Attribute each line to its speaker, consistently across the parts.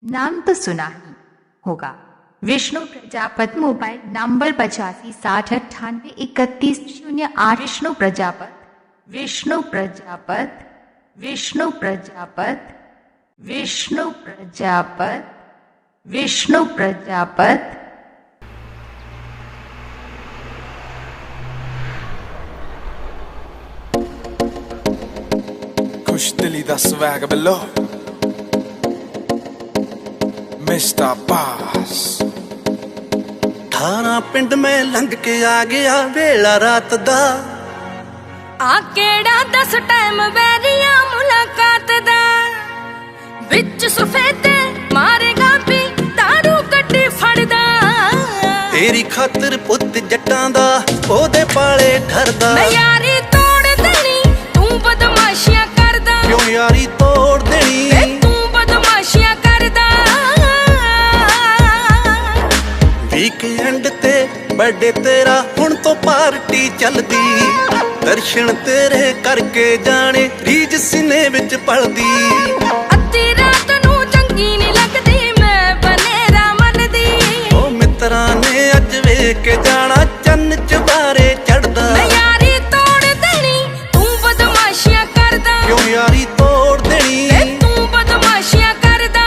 Speaker 1: नाम तो सुना ही होगा। विष्णु प्रजापत। Mobile number 85 60 98 31 08। विष्णु प्रजापत, विष्णु प्रजापत, विष्णु प्रजापत, विष्णु प्रजापत, विष्णु प्रजापत।
Speaker 2: खुश दिली दा स्वैग बिलो मिस्टर बास।
Speaker 3: थाना पिंड में लंघ के आ गया वेला रात दा।
Speaker 4: आ केड़ा दस टाइम वैरिया मुलाकात दा। विच सफेदे मारेगा भी दारू कट्टी फड़दा।
Speaker 3: तेरी खातर पुत जट्टां दा ओदे पाले ठरदा।
Speaker 4: मैं यारी तोड़ देनी तू बदमाशियां करदा।
Speaker 3: क्यों यारी तोड़ देनी
Speaker 4: तू बदमाशियां करदा। वीकेंड
Speaker 3: ते बर्थडे तेरा हुण तो पार्टी चलदी। दर्शन तेरे करके जाने रीज सीने विच पलदी।
Speaker 4: अद्धी रात नू चंगी नहीं लगदी मैं बनेरा मनदी।
Speaker 3: ओ मित्रा ने अज वेख के जाना चन्न चबारे चढ़दा।
Speaker 4: मैं यारी तोड़ देनी तू बदमाशियां करदा।
Speaker 3: क्यों यारी तोड़ देनी
Speaker 4: तू बदमाशियां करदा।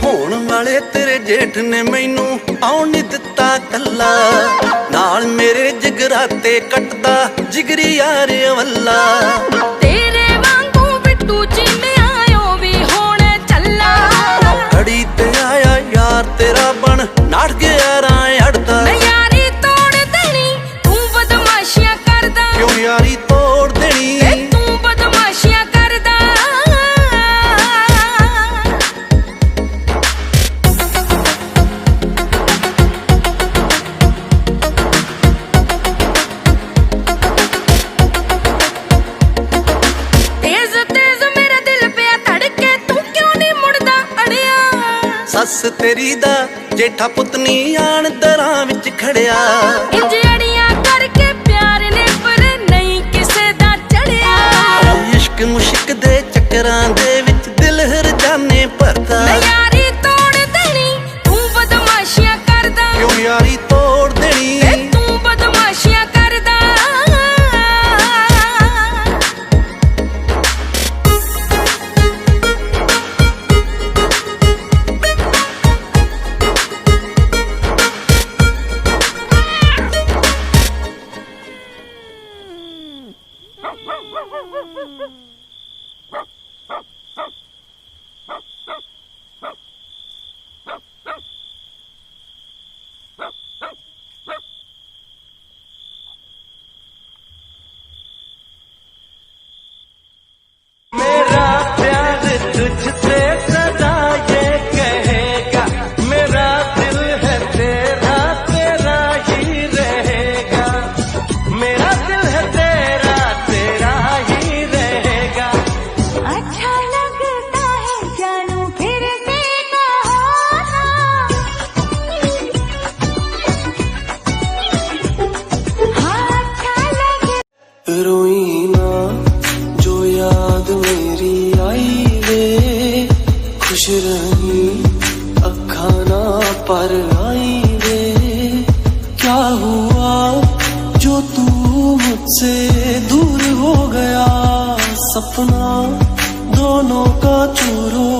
Speaker 3: होण वाले तेरे जेठ ने मैनू आउण नहीं दिता कल्ला। नाल मेरे जगराते कटदा जिगरी यार वल्ला।
Speaker 4: तेरे वांगू बिट्टू चिंदे आयो भी होने चला।
Speaker 3: घड़ी ते आया यार तेरा बन नाट गया राय अड़दा।
Speaker 4: मैं यारी तोड़ देनी तू बदमाशियां करदा।
Speaker 3: क्यों यारी तोड़ देनी
Speaker 4: तू बदमाशियां करदा। तेज तेज मेरा दिल पे धड़के तू क्यों नहीं मुड़दा अड़िया।
Speaker 3: सस तेरी दा जेठा पुतनी आन दरां विच खड़िया।
Speaker 4: इंज अड़ियां करके प्यार ने पर नहीं किसे दा चढ़िया।
Speaker 3: इश्क मुश्क दे चक्करां दे विच दिल हर जाने भरदा।
Speaker 4: मैं यारी तोड़ देनी तू बदमाशियां करदा।
Speaker 3: क्यों यारी तोड़ देनी
Speaker 4: तू बदमाशियां करदा।
Speaker 3: मेरा प्यार तुझसे सदा ये कहेगा। मेरा दिल है तेरा तेरा ही रहेगा। मेरा दिल है तेरा तेरा ही रहेगा।
Speaker 4: अच्छा लगता है जानू फिर से कहो ना। हाँ अच्छा लगे।
Speaker 5: रोई ना जो याद मेरी आई वे। खुश रही अखा ना पर आई वे। क्या हुआ जो तू मुझसे दूर हो गया। सपना दोनों का चूरो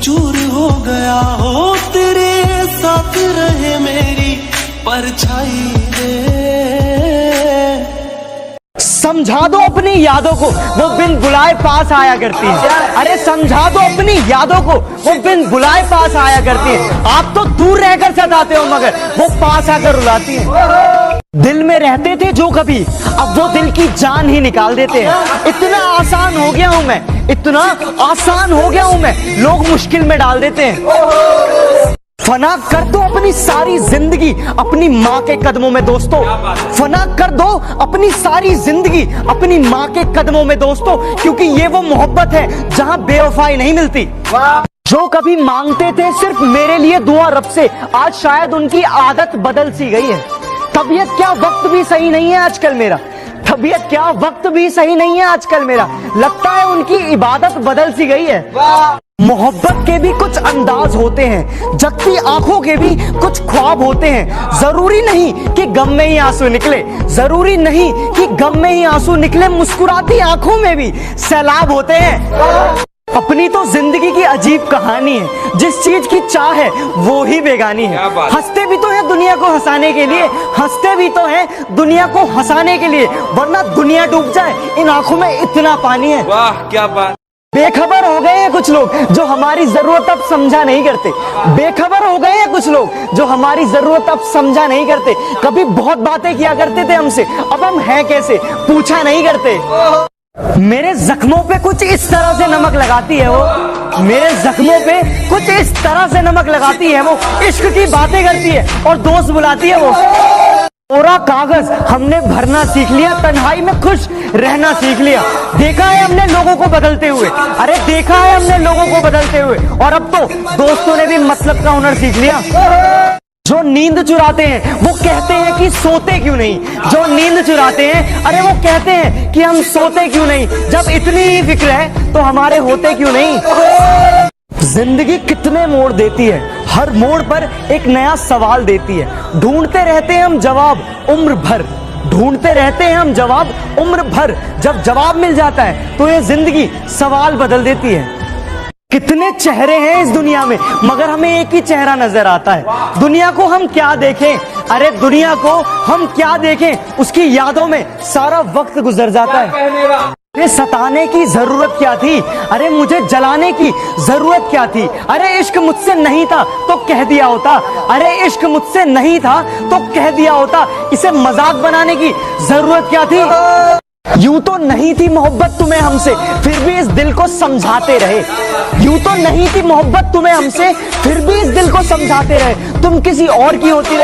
Speaker 5: चूर हो गया। हो तेरे साथ रहे मेरी परछाई वे।
Speaker 6: समझा दो अपनी यादों को वो बिन बुलाए पास आया करती है। अरे समझा दो अपनी यादों को वो बिन बुलाए पास आया करती है। आप तो दूर रहकर सताते हो मगर वो पास आकर रुलाती है। दिल में रहते थे जो कभी अब वो दिल की जान ही निकाल देते हैं। इतना आसान हो गया हूं मैं, इतना आसान हो गया हूं मैं, लोग मुश्किल में डाल देते हैं। फना कर दो अपनी सारी जिंदगी अपनी माँ के कदमों में दोस्तों। फना कर दो अपनी सारी जिंदगी अपनी माँ के कदमों में दोस्तों, क्योंकि ये वो मोहब्बत है जहाँ बेवफाई नहीं मिलती। जो कभी मांगते थे सिर्फ मेरे लिए दुआ रब से, आज शायद उनकी आदत बदल सी गई है। तबीयत क्या वक्त भी सही नहीं है आजकल मेरा, तबीयत क्या वक्त भी सही नहीं है आजकल मेरा, लगता है उनकी इबादत बदल सी गई है। मोहब्बत के भी कुछ अंदाज होते हैं, जगती आंखों के भी कुछ ख्वाब होते हैं। जरूरी नहीं कि गम में ही आंसू निकले, जरूरी नहीं कि गम में ही आंसू निकले, मुस्कुराती आंखों में भी सैलाब होते हैं। अपनी तो जिंदगी की अजीब कहानी है, जिस चीज की चाह है वो ही बेगानी है। हंसते भी तो है दुनिया को हंसाने के लिए, हंसते भी तो है दुनिया को हंसाने के लिए, वरना दुनिया डूब जाए इन आंखों में इतना पानी है।
Speaker 2: वाह क्या बात।
Speaker 6: बेखबर हो गए हैं कुछ लोग जो हमारी जरूरत अब समझा नहीं करते, बेखबर हो गए हैं कुछ लोग जो हमारी जरूरत अब समझा नहीं करते। कभी बहुत बातें किया करते थे हमसे, अब हम हैं कैसे पूछा नहीं करते। मेरे जख्मों पे कुछ इस तरह से नमक लगाती है वो, मेरे जख्मों पे कुछ इस तरह से नमक लगाती है वो, इश्क की बातें करती है और दोस्त बुलाती है वो। कोरा कागज हमने भरना सीख लिया, तन्हाई में खुश रहना सीख लिया। देखा है हमने लोगों को बदलते हुए, अरे देखा है हमने लोगों को बदलते हुए, और अब तो दोस्तों ने भी मतलब का हुनर सीख लिया। जो नींद चुराते हैं वो कहते हैं कि सोते क्यों नहीं, जो नींद चुराते हैं अरे वो कहते हैं कि हम सोते क्यों नहीं। जब इतनी ही फिक्र है तो हमारे होते क्यों नहीं। जिंदगी कितने मोड़ देती है, हर मोड़ पर एक नया सवाल देती है। ढूंढते रहते हैं हम जवाब उम्र भर, ढूंढते रहते हैं हम जवाब उम्र भर। जब जवाब मिल जाता है तो ये जिंदगी सवाल बदल देती है। कितने चेहरे हैं इस दुनिया में, मगर हमें एक ही चेहरा नजर आता है। दुनिया को हम क्या देखें, अरे दुनिया को हम क्या देखें, उसकी यादों में सारा वक्त गुजर जाता है। ये सताने की जरूरत क्या थी, अरे मुझे जलाने की जरूरत क्या थी। अरे इश्क मुझसे नहीं था तो कह दिया होता, अरे इश्क मुझसे नहीं था तो कह दिया होता। इसे मजाक बनाने की जरूरत क्या थी। यूं तो नहीं थी मोहब्बत तुम्हें हमसे, फिर भी इस दिल को समझाते रहे। यूं तो नहीं थी मोहब्बत तुम्हें हमसे, फिर भी इस दिल को समझाते रहे। तुम किसी और की होती रहे।